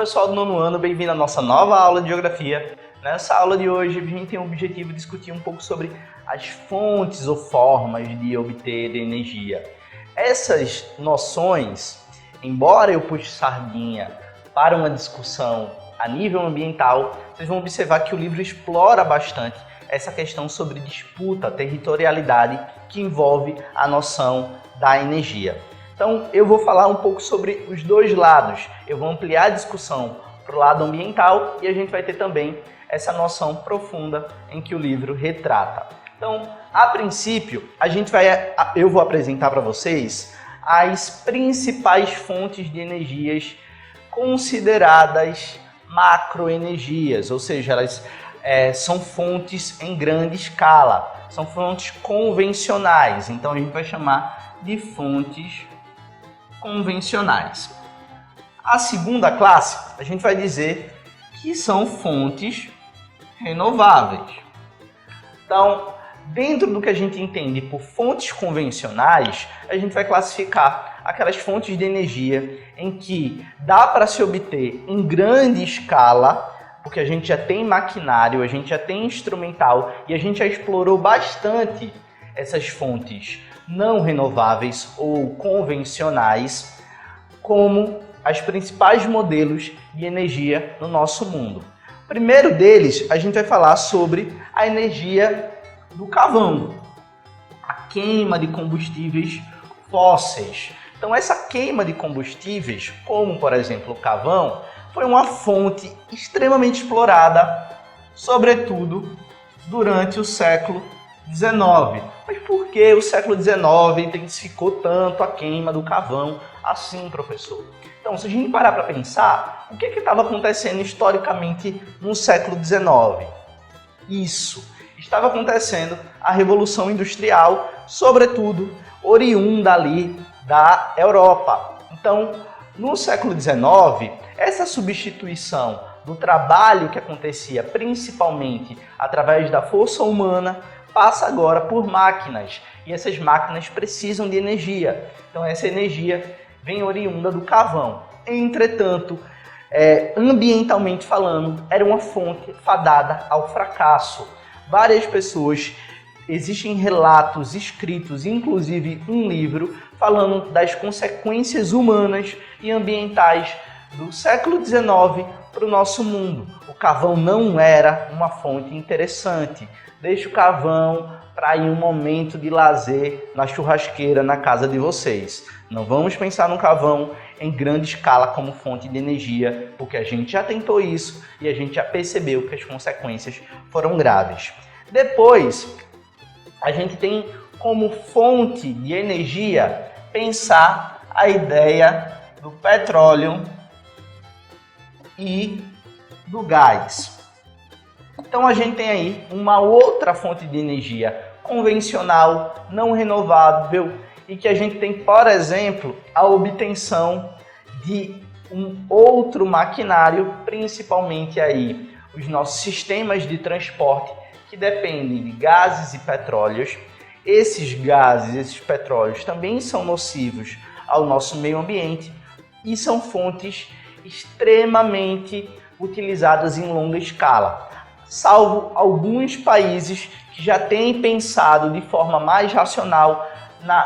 pessoal do nono ano, bem-vindo à nossa nova aula de Geografia. Nessa aula de hoje, a gente tem o objetivo de discutir um pouco sobre as fontes ou formas de obter energia. Essas noções, embora eu puxe sardinha para uma discussão a nível ambiental, vocês vão observar que o livro explora bastante essa questão sobre disputa, territorialidade, que envolve a noção da energia. Então, eu vou falar um pouco sobre os dois lados. Eu vou ampliar a discussão para o lado ambiental e a gente vai ter também essa noção profunda em que o livro retrata. Então, a princípio, eu vou apresentar para vocês as principais fontes de energias consideradas macroenergias, ou seja, elas são fontes em grande escala, são fontes convencionais. Então, a gente vai chamar de fontes convencionais. A segunda classe, a gente vai dizer que são fontes renováveis. Então, dentro do que a gente entende por fontes convencionais, a gente vai classificar aquelas fontes de energia em que dá para se obter em grande escala, porque a gente já tem maquinário, a gente já tem instrumental e a gente já explorou bastante essas fontes não renováveis ou convencionais como as principais modelos de energia no nosso mundo. Primeiro deles, a gente vai falar sobre a energia do carvão, a queima de combustíveis fósseis. Então, essa queima de combustíveis, como por exemplo o carvão, foi uma fonte extremamente explorada, sobretudo durante o século XIX. Mas por que o século XIX intensificou tanto a queima do carvão assim, professor? Então, se a gente parar para pensar, o que estava acontecendo historicamente no século XIX? Isso, estava acontecendo a Revolução Industrial, sobretudo oriunda ali da Europa. Então, no século XIX, essa substituição do trabalho que acontecia principalmente através da força humana passa agora por máquinas, e essas máquinas precisam de energia. Então essa energia vem oriunda do carvão. Entretanto, ambientalmente falando, era uma fonte fadada ao fracasso. Várias pessoas, existem relatos escritos, inclusive um livro, falando das consequências humanas e ambientais do século XIX para o nosso mundo. O carvão não era uma fonte interessante. Deixe o carvão para ir um momento de lazer na churrasqueira na casa de vocês. Não vamos pensar no carvão em grande escala como fonte de energia, porque a gente já tentou isso e a gente já percebeu que as consequências foram graves. Depois, a gente tem como fonte de energia pensar a ideia do petróleo e do gás. Então a gente tem aí uma outra fonte de energia convencional, não renovável, e que a gente tem, por exemplo, a obtenção de um outro maquinário, principalmente aí os nossos sistemas de transporte que dependem de gases e petróleos. Esses gases, esses petróleos também são nocivos ao nosso meio ambiente e são fontes extremamente utilizadas em longa escala, salvo alguns países que já têm pensado de forma mais racional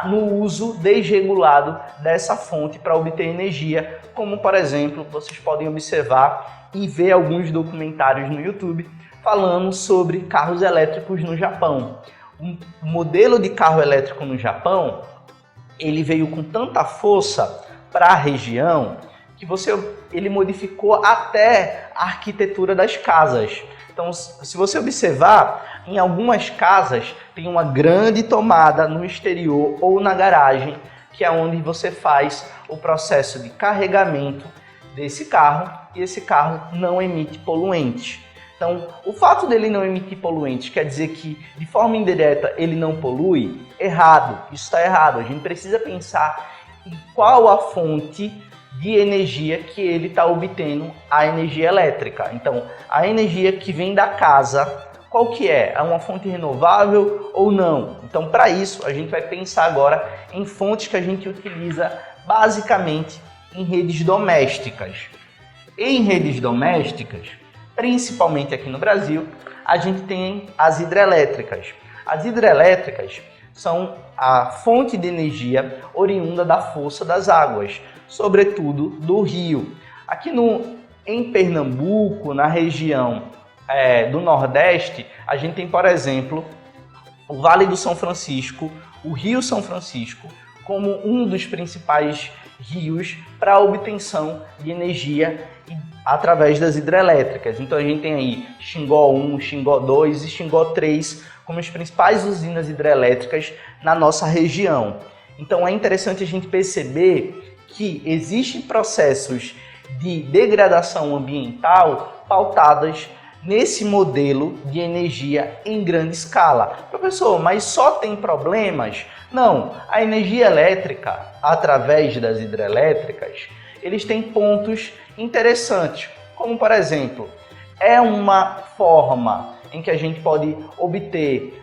no uso desregulado dessa fonte para obter energia, como por exemplo, vocês podem observar e ver alguns documentários no YouTube falando sobre carros elétricos no Japão. O modelo de carro elétrico no Japão, ele veio com tanta força para a região que ele modificou até a arquitetura das casas. Então, se você observar, em algumas casas tem uma grande tomada no exterior ou na garagem, que é onde você faz o processo de carregamento desse carro, e esse carro não emite poluentes. Então, o fato dele não emitir poluentes quer dizer que, de forma indireta, ele não polui? Errado, isso está errado. A gente precisa pensar em qual a fonte de energia que ele está obtendo a energia elétrica. Então, a energia que vem da casa, qual que é? É uma fonte renovável ou não? Então, para isso, a gente vai pensar agora em fontes que a gente utiliza basicamente em redes domésticas. Em redes domésticas, principalmente aqui no Brasil, a gente tem as hidrelétricas. As hidrelétricas são a fonte de energia oriunda da força das águas, sobretudo do rio. Aqui em Pernambuco, na região do Nordeste, a gente tem, por exemplo, o Vale do São Francisco, o Rio São Francisco, como um dos principais rios para a obtenção de energia através das hidrelétricas. Então a gente tem aí Xingó 1, Xingó 2 e Xingó 3 como as principais usinas hidrelétricas na nossa região. Então é interessante a gente perceber que existem processos de degradação ambiental pautadas nesse modelo de energia em grande escala. Professor, mas só tem problemas? Não, a energia elétrica, através das hidrelétricas, eles têm pontos interessantes, como por exemplo, é uma forma em que a gente pode obter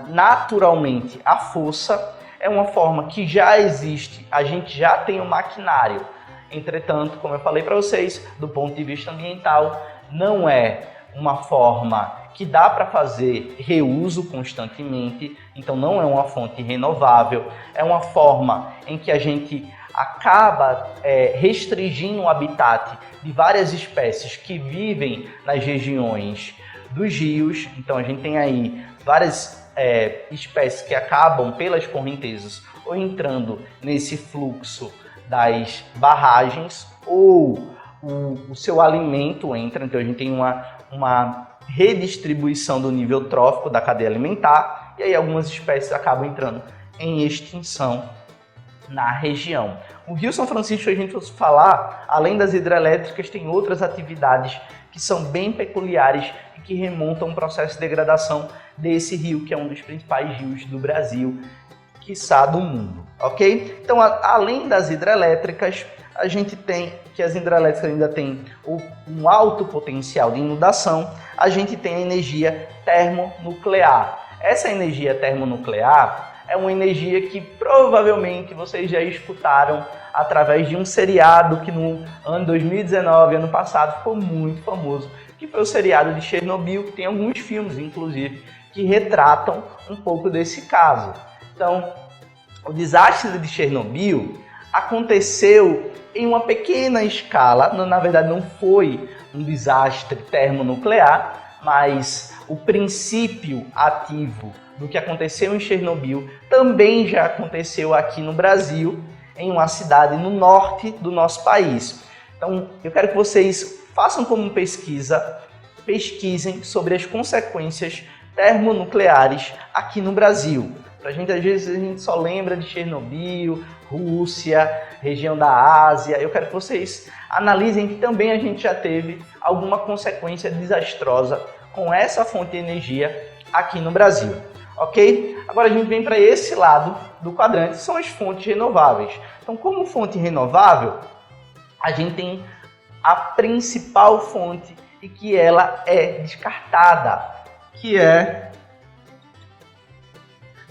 naturalmente a força, é uma forma que já existe, a gente já tem um maquinário. Entretanto, como eu falei para vocês, do ponto de vista ambiental, não é uma forma que dá para fazer reuso constantemente, então não é uma fonte renovável, é uma forma em que a gente acaba restringindo o habitat de várias espécies que vivem nas regiões dos rios. Então a gente tem aí várias espécies que acabam pelas correntezas ou entrando nesse fluxo das barragens, ou o seu alimento entra, então a gente tem uma redistribuição do nível trófico da cadeia alimentar, e aí algumas espécies acabam entrando em extinção na região. O Rio São Francisco, se a gente fosse falar, além das hidrelétricas, tem outras atividades que são bem peculiares e que remontam um processo de degradação desse rio, que é um dos principais rios do Brasil, quiçá do mundo, ok? Então, além das hidrelétricas, a gente tem que as hidrelétricas ainda têm um alto potencial de inundação, a gente tem a energia termonuclear. Essa energia termonuclear é uma energia que provavelmente vocês já escutaram através de um seriado que no ano 2019, ano passado, ficou muito famoso, que foi o seriado de Chernobyl, que tem alguns filmes, inclusive, que retratam um pouco desse caso. Então, o desastre de Chernobyl aconteceu em uma pequena escala, na verdade não foi um desastre termonuclear, mas o princípio ativo do que aconteceu em Chernobyl também já aconteceu aqui no Brasil, em uma cidade no norte do nosso país. Então, eu quero que vocês façam como pesquisem sobre as consequências termonucleares aqui no Brasil. Pra gente, às vezes, a gente só lembra de Chernobyl, Rússia, região da Ásia. Eu quero que vocês analisem que também a gente já teve alguma consequência desastrosa com essa fonte de energia aqui no Brasil, ok? Agora a gente vem para esse lado do quadrante, são as fontes renováveis. Então, como fonte renovável, a gente tem a principal fonte e que ela é descartada, que é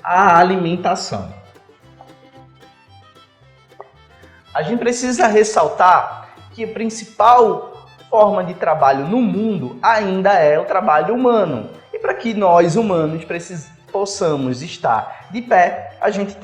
a alimentação. A gente precisa ressaltar que a principal forma de trabalho no mundo ainda é o trabalho humano. E para que nós, humanos, possamos estar de pé, a gente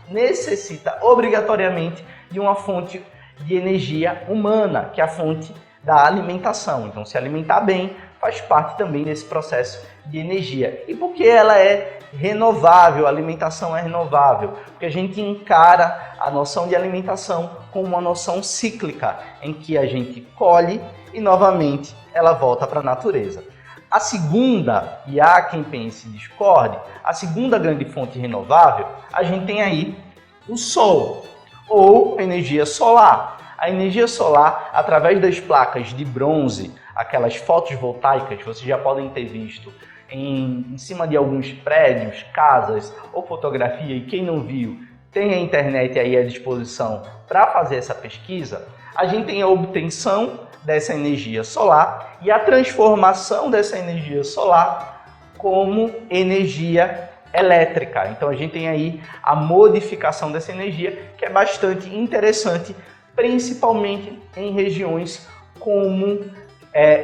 necessita obrigatoriamente de uma fonte de energia humana, que é a fonte da alimentação. Então, se alimentar bem faz parte também desse processo de energia. E por que ela é renovável? A alimentação é renovável porque a gente encara a noção de alimentação como uma noção cíclica, em que a gente colhe e novamente ela volta para a natureza. A segunda, e há quem pense e discorde, a segunda grande fonte renovável, a gente tem aí o sol, ou energia solar. A energia solar, através das placas de bronze, aquelas fotovoltaicas que vocês já podem ter visto em cima de alguns prédios, casas ou fotografia, e quem não viu, tem a internet aí à disposição para fazer essa pesquisa, a gente tem a obtenção dessa energia solar e a transformação dessa energia solar como energia elétrica. Então a gente tem aí a modificação dessa energia, que é bastante interessante, principalmente em regiões como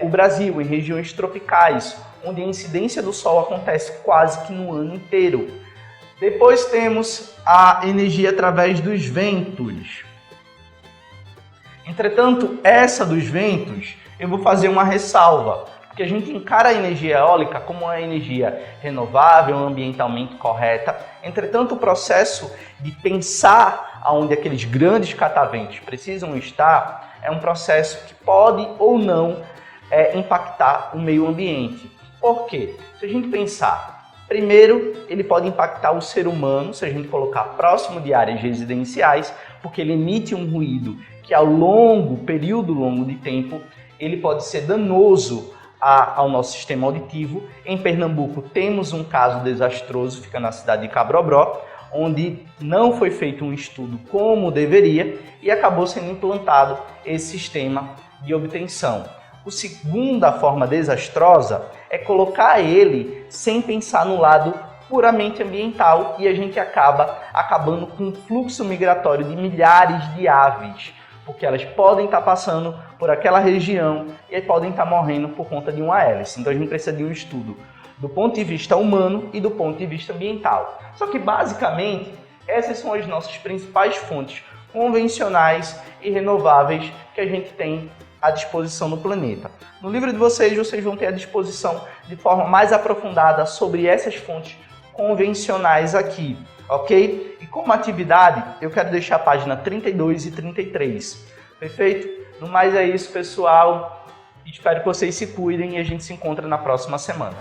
o Brasil, em regiões tropicais, onde a incidência do Sol acontece quase que no ano inteiro. Depois temos a energia através dos ventos. Entretanto, essa dos ventos, eu vou fazer uma ressalva, porque a gente encara a energia eólica como uma energia renovável, ambientalmente correta. Entretanto, o processo de pensar aonde aqueles grandes cataventos precisam estar é um processo que pode ou não impactar o meio ambiente. Por quê? Se a gente pensar, primeiro, ele pode impactar o ser humano, se a gente colocar próximo de áreas residenciais, porque ele emite um ruído que ao período longo de tempo, ele pode ser danoso ao nosso sistema auditivo. Em Pernambuco temos um caso desastroso, fica na cidade de Cabrobó, onde não foi feito um estudo como deveria e acabou sendo implantado esse sistema de obtenção. A segunda forma desastrosa é colocar ele sem pensar no lado puramente ambiental e a gente acabando com um fluxo migratório de milhares de aves, porque elas podem estar passando por aquela região e podem estar morrendo por conta de uma hélice. Então a gente precisa de um estudo do ponto de vista humano e do ponto de vista ambiental. Só que basicamente essas são as nossas principais fontes convencionais e renováveis que a gente tem à disposição no planeta. No livro de vocês vão ter à disposição de forma mais aprofundada sobre essas fontes convencionais aqui, ok? E como atividade, eu quero deixar a página 32 e 33, perfeito? No mais é isso, pessoal. Espero que vocês se cuidem e a gente se encontra na próxima semana.